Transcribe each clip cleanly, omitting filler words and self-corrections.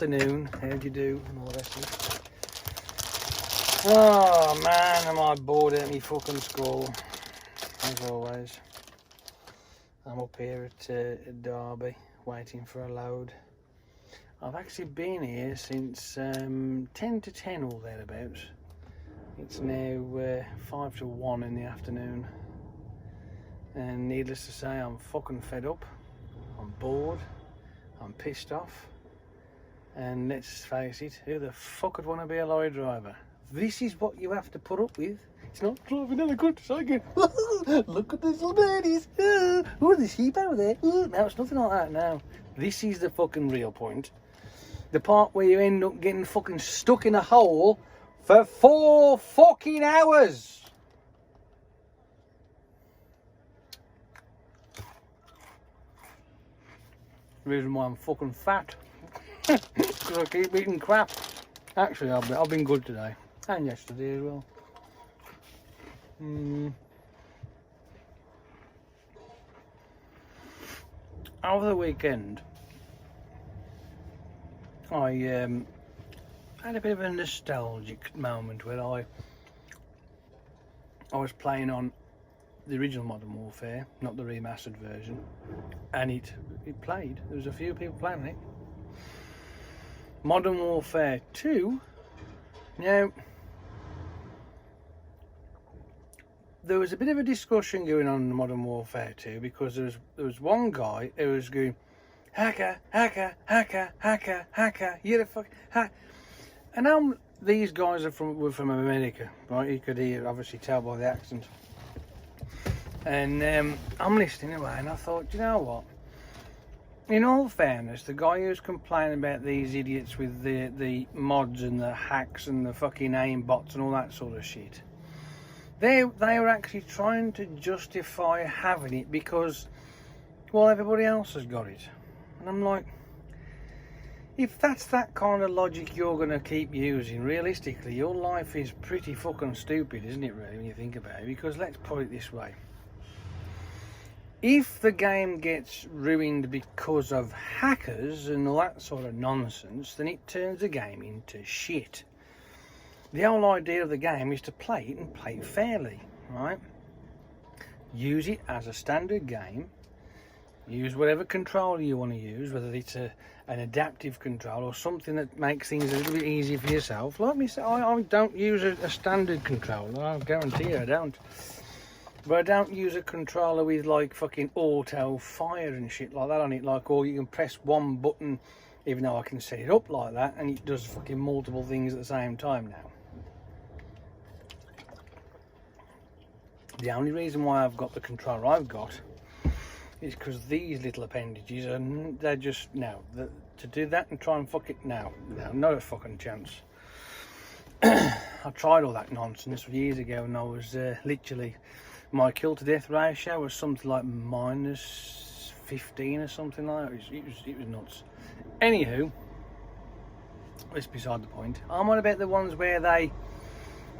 afternoon. How'd you do? And all the rest of it. Oh man, am I bored at me fucking school. As always. I'm up here at Derby, waiting for a load. I've actually been here since 10 to 10 or thereabouts. It's now 5 to 1 in the afternoon. And needless to say, I'm fucking fed up. I'm bored. I'm pissed off. And let's face it, who the fuck would want to be a lorry driver? This is what you have to put up with. It's not driving down the countryside. Look at these little birdies. Oh, there's sheep over there. No, it's nothing like that now. This is the fucking real point. The part where you end up getting fucking stuck in a hole for 4 fucking hours. The reason why I'm fucking fat. Because I keep eating crap. Actually, I've been good today. And yesterday as well. Over the weekend, I had a bit of a nostalgic moment where I was playing on the original Modern Warfare, not the remastered version, and it played. There was a few people playing it. Modern Warfare 2. Now, there was a bit of a discussion going on in Modern Warfare 2 because there was one guy who was going, hacker, hacker, hacker, hacker, hacker, you're a fuck hack. And these guys were from America, right? You could obviously tell by the accent. And I'm listening away, and I thought, you know what? In all fairness, the guy who's complaining about these idiots with the mods and the hacks and the fucking aim bots and all that sort of shit, they were actually trying to justify having it because, well, everybody else has got it. And I'm like, if that's that kind of logic you're going to keep using, realistically, your life is pretty fucking stupid, isn't it, really, when you think about it? Because let's put it this way. If the game gets ruined because of hackers and all that sort of nonsense, then it turns the game into shit. The whole idea of the game is to play it and play it fairly, right? Use it as a standard game. Use whatever controller you want to use, whether it's an adaptive control or something that makes things a little bit easier for yourself. Like me, I don't use a standard controller, I guarantee you I don't. But I don't use a controller with like fucking auto fire and shit like that on it, like, or you can press one button, even though I can set it up like that, and it does fucking multiple things at the same time now. The only reason why I've got the controller I've got is because these little appendages they're just, no, to do that and try and fuck it, no, not a fucking chance. I tried all that nonsense years ago, and I was literally, my kill to death ratio was something like minus 15 or something like that. It was nuts. Anywho, it's beside the point. I'm on about the ones where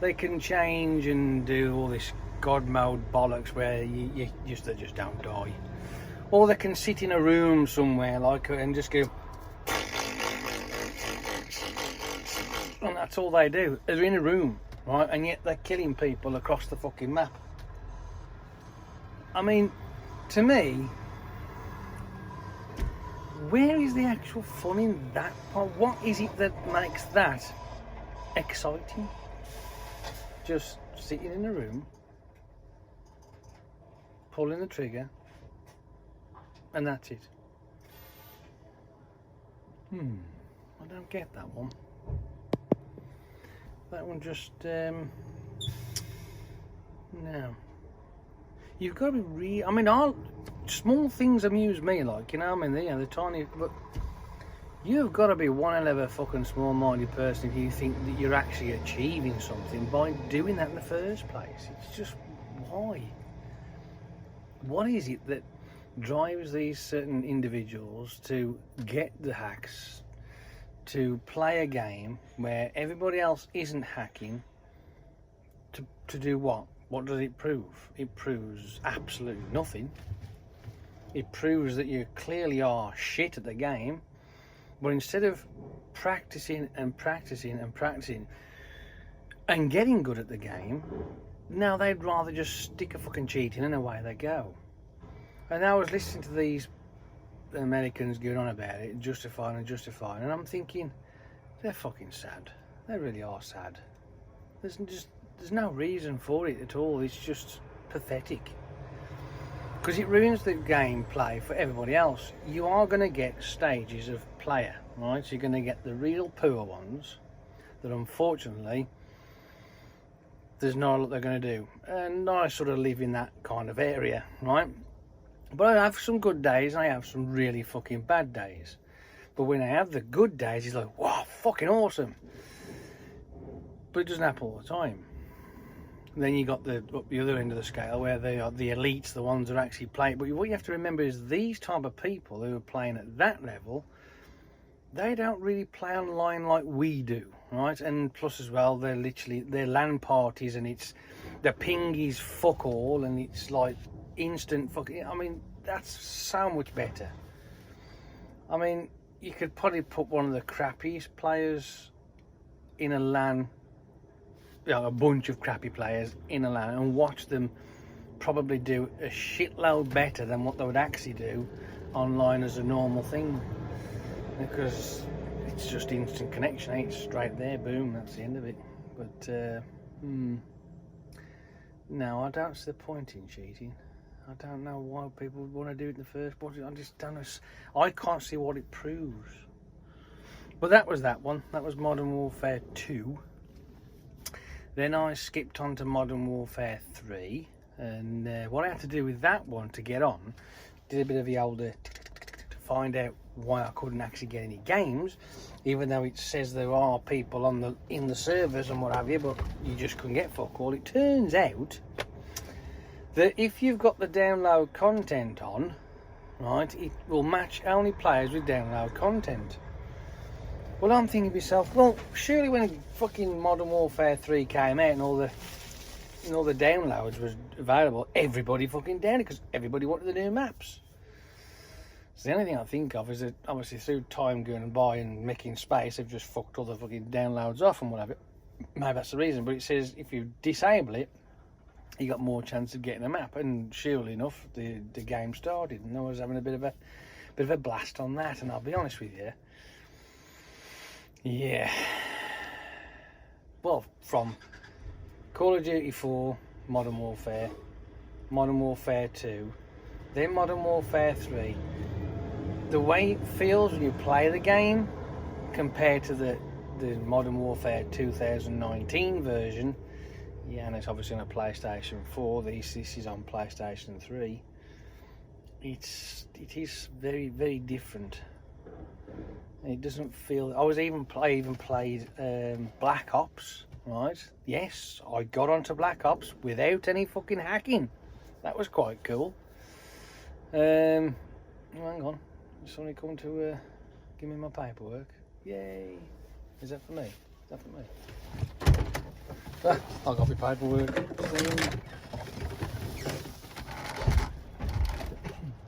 they can change and do all this god mode bollocks where they just don't die, or they can sit in a room somewhere like and just go, and that's all they do. They're in a room, right, and yet they're killing people across the fucking map. I mean, to me, where is the actual fun in that part? What is it that makes that exciting? Just sitting in a room, pulling the trigger, and that's it. I don't get that one. That one just, no. You've got to be I mean, small things amuse me, like, you know, I mean, the tiny, but you've got to be one hell of a fucking small-minded person if you think that you're actually achieving something by doing that in the first place. It's just, why? What is it that drives these certain individuals to get the hacks, to play a game where everybody else isn't hacking, to do what? What does it prove? It proves absolutely nothing. It proves that you clearly are shit at the game. But instead of practicing and practicing and practicing and getting good at the game, now they'd rather just stick a fucking cheat in and away they go. And I was listening to these Americans going on about it, justifying, and I'm thinking, they're fucking sad. They really are sad. There's no reason for it at all. It's just pathetic. Because it ruins the gameplay for everybody else. You are going to get stages of player, right? So you're going to get the real poor ones that unfortunately there's not a lot they're going to do. And I sort of live in that kind of area, right? But I have some good days and I have some really fucking bad days. But when I have the good days, it's like, wow, fucking awesome. But it doesn't happen all the time. And then you got up the other end of the scale where they are the elites, the ones that actually play. But what you have to remember is these type of people who are playing at that level, they don't really play online like we do, right? And plus as well, they're LAN parties and the ping is fuck all and it's like instant fucking. I mean, that's so much better. I mean, you could probably put one of the crappiest players in a LAN, a bunch of crappy players in a LAN, and watch them probably do a shitload better than what they would actually do online as a normal thing, because it's just instant connection, it's straight there, boom, that's the end of it. But no, I don't see the point in cheating. I don't know why people would want to do it in the first place. I just don't know. I can't see what it proves. But that was that one. That was Modern Warfare 2. Then I skipped on to Modern Warfare 3. And what I had to do with that one to get on, did a bit of the older to find out why I couldn't actually get any games, even though it says there are people in the servers and what have you, but you just couldn't get fuck all. It turns out that if you've got the download content on, right, it will match only players with download content. Well, I'm thinking to myself, well, surely when fucking Modern Warfare 3 came out and all the downloads was available, everybody fucking downloaded it because everybody wanted the new maps. So the only thing I think of is that obviously through time going by and making space, they've just fucked all the fucking downloads off and whatever. Maybe that's the reason, but it says if you disable it, you got more chance of getting a map, and surely enough, the game started, and I was having a bit of a blast on that. And I'll be honest with you, yeah. Well, from Call of Duty 4, Modern Warfare 2, then Modern Warfare 3, the way it feels when you play the game compared to the Modern Warfare 2019 version. Yeah, and it's obviously on a PlayStation 4. This is on PlayStation 3. It is very, very different. It doesn't feel. I even played Black Ops, right? Yes, I got onto Black Ops without any fucking hacking. That was quite cool. Hang on, somebody come to give me my paperwork. Yay! Is that for me? Is that for me? I got my paperwork.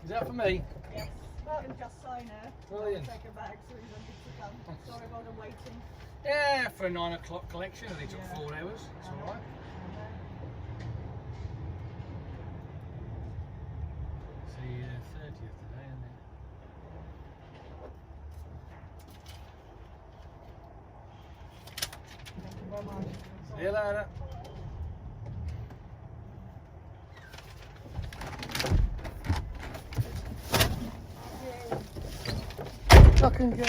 Is that for me? Yes. You can just sign it. Brilliant. Take it back so you don't need to come. Sorry about the waiting. Yeah, for a 9 o'clock collection, and it took 4 hours. It's all right. It's the 30th today, isn't it? Thank you very much. See you later. Fucking go.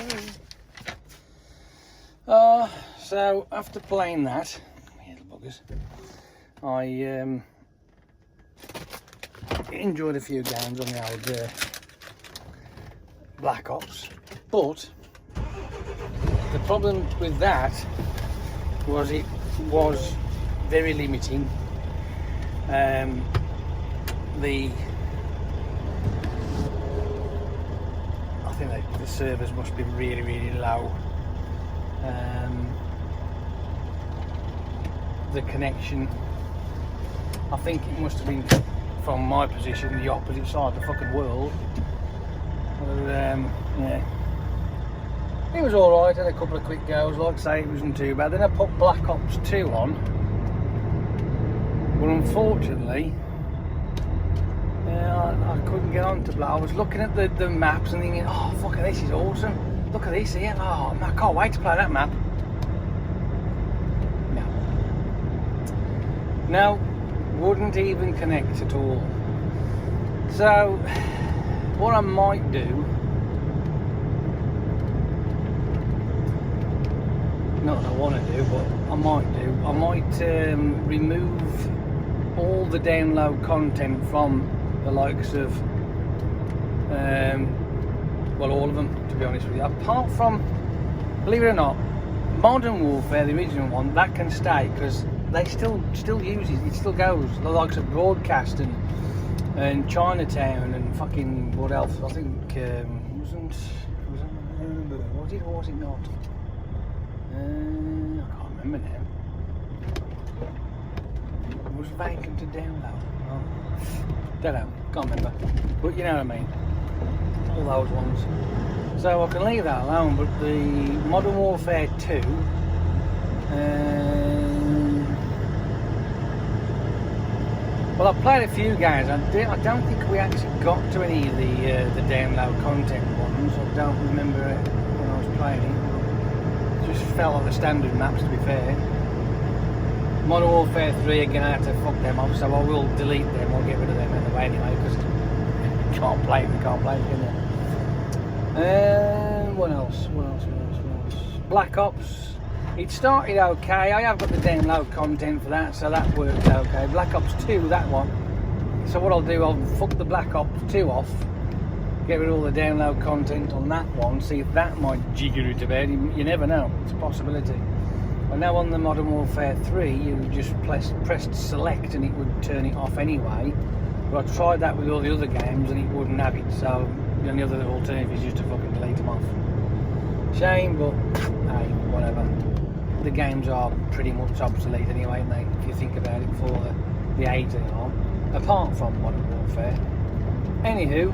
So after playing that, little buggers, I enjoyed a few games on the old Black Ops, but the problem with that was it was very limiting. I think the servers must be really, really low. The connection, I think it must have been, from my position, the opposite side of the fucking world. Yeah. It was alright, had a couple of quick goes, like I say, it wasn't too bad. Then I put Black Ops 2 on, but unfortunately, I couldn't get on to Black. I was looking at the maps and thinking, oh, fucking this is awesome. Look at this here, oh, I can't wait to play that map. No, wouldn't even connect at all. So, what I might do, not that I want to do, but I might remove all the download content from the likes of, well, all of them, to be honest with you. Apart from, believe it or not, Modern Warfare, the original one, that can stay because they still use it. It still goes. The likes of Broadcast and Chinatown and fucking what else? I think was it or was it not? I can't remember now. It was vacant to download. Oh, don't know. Can't remember. But you know what I mean. All those ones. So I can leave that alone. But the Modern Warfare 2. Well, I've played a few games. I don't think we actually got to any of the download content ones. I don't remember it when I was playing it. It just felt like the standard maps, to be fair. Modern Warfare 3, again, I had to fuck them up, so I will delete them or get rid of them anyway, because you can't play them, can you? What else? Black Ops. It started okay. I have got the download content for that, so that worked okay. Black Ops 2, that one. So what I'll do, I'll fuck the Black Ops 2 off, get rid of all the download content on that one, see if that might jigger it a bit. You never know, it's a possibility. But now on the Modern Warfare 3, you just pressed select and it would turn it off anyway. But I tried that with all the other games and it wouldn't have it, so the only other alternative is just to fucking delete them off. Shame, but hey, whatever. The games are pretty much obsolete anyway, aren't they, if you think about it, for the age they are, apart from Modern Warfare. Anywho,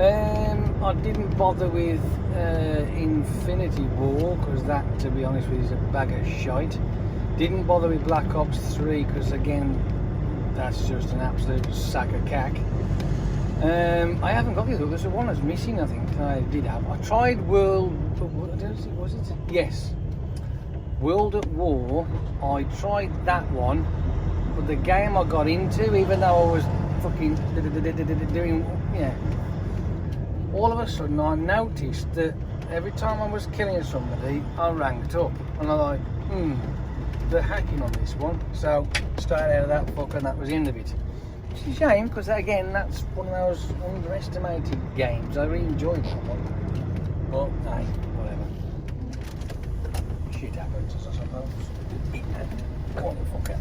I didn't bother with Infinity War, because that, to be honest with you, is a bag of shite. Didn't bother with Black Ops 3, because again, that's just an absolute sack of cack. I haven't got the other, there's one that's missing, I think. I did have. I tried was it? Yes. World at War, I tried that one, but the game I got into, even though I was fucking doing, all of a sudden I noticed that every time I was killing somebody, I ranked up, and I'm like, they're hacking on this one, so started out of that fuck, and that was the end of it. Which is a shame, because again, that's one of those underestimated games. I really enjoyed that one, but hey, whatever. Shit happens, I suppose. Come on, fucker.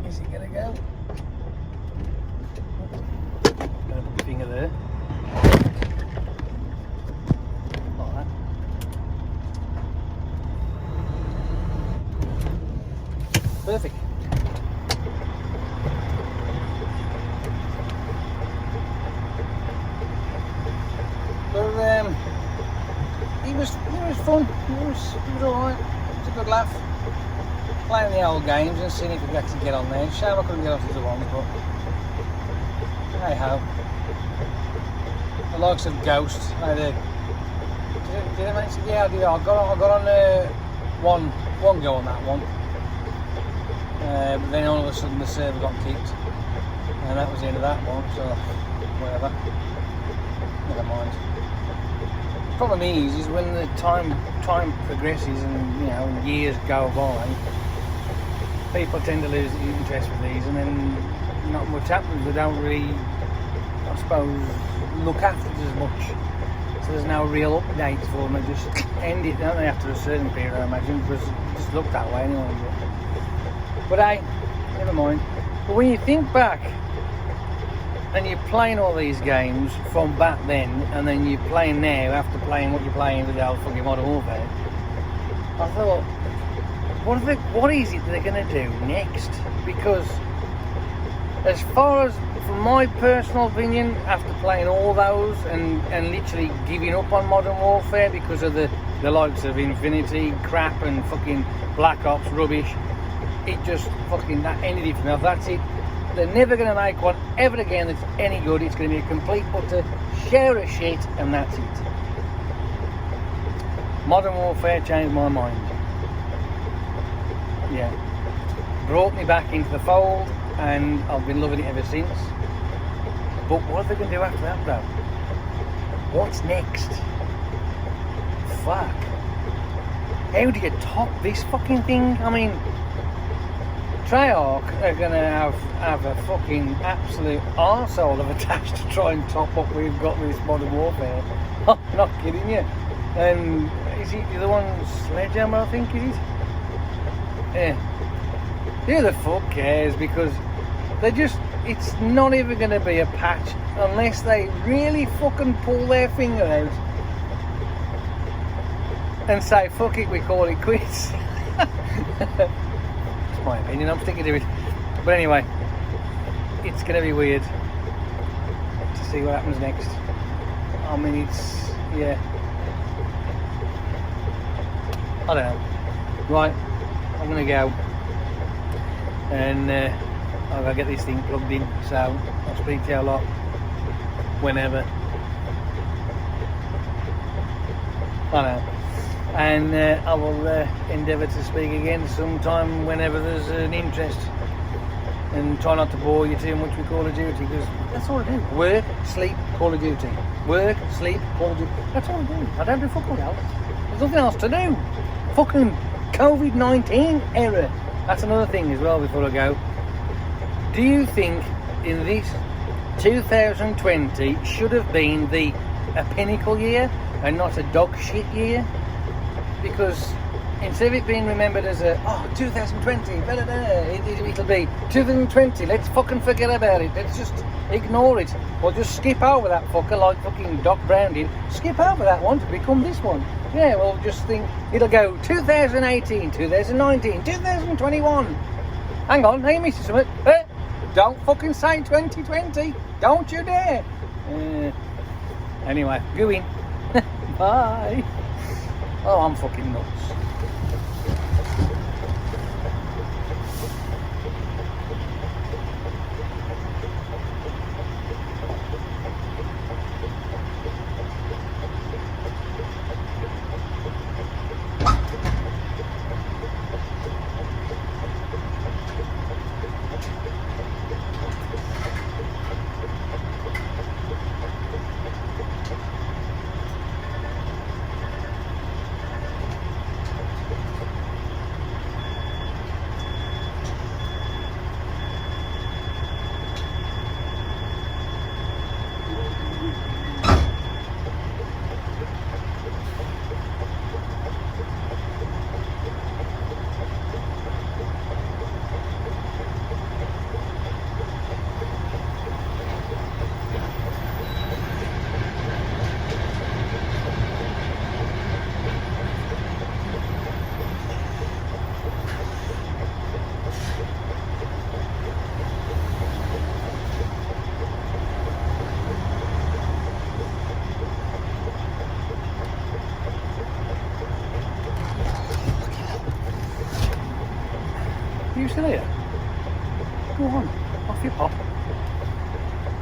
Is he gonna go? Gonna put your finger there. Like that. Perfect. But it was fun. It was alright. It was a good laugh. Playing the old games and seeing if we could actually get on there. Shame I couldn't get off the other one, but hey ho. The likes of Ghost. Did I mention? Yeah, I did. I got on one go on that one. But then all of a sudden the server got kicked, and that was the end of that one. So whatever. Never mind. The problem is when the time progresses and years go by, people tend to lose interest with these, and then not much happens. They don't really, I suppose, look after it as much. So there's no real updates for them. They just end it, don't they, after a certain period, I imagine, because it just looked that way anyway. But hey, never mind. But when you think back, and you're playing all these games from back then, and then you're playing now after playing what you're playing with the old fucking Modern Warfare, I thought, what is it they're going to do next? Because as far as, from my personal opinion, after playing all those and literally giving up on Modern Warfare because of the likes of Infinity crap and fucking Black Ops rubbish, it just fucking, that ended it for me. That's it. They're never going to make one ever again that's any good. It's going to be a complete utter share of shit, and that's it. Modern Warfare changed my mind. Yeah. Brought me back into the fold, and I've been loving it ever since. But what are they going to do after that, though? What's next? Fuck. How do you top this fucking thing? I mean, Treyarch are going to have a fucking absolute arsehole of a task to try and top what we've got with this Modern Warfare. I'm not kidding you. And is it the other one, Sledgehammer, I think it is? Yeah. Who the fuck cares? Because they just, it's not even going to be a patch unless they really fucking pull their finger out and say, fuck it, we call it quits. It's my opinion, I'm sticking to it. But anyway, it's going to be weird to see what happens next. I mean, it's, yeah. I don't know. Right, I'm going to go. And I've got to get this thing plugged in, so I'll speak to you a lot whenever. I know. And I will endeavour to speak again sometime whenever there's an interest, and try not to bore you too much with Call of Duty, because that's all I do. Work, sleep, Call of Duty. Work, sleep, Call of Duty. That's all I do. I don't do fuck all else. There's nothing else to do. Fucking COVID-19 era. That's another thing as well before I go. Do you think in this 2020 should have been a pinnacle year and not a dog shit year? Because instead of it being remembered as 2020, it'll be 2020, let's fucking forget about it. Let's just ignore it. Or just skip over that fucker like fucking Doc Brown did. Skip over that one to become this one. Yeah, well, just think, it'll go 2018, 2019, 2021. Hang on, are you missing something? Don't fucking say 2020. Don't you dare. Anyway, go in. Bye. Oh, I'm fucking nuts. You still here? Go on, off you pop.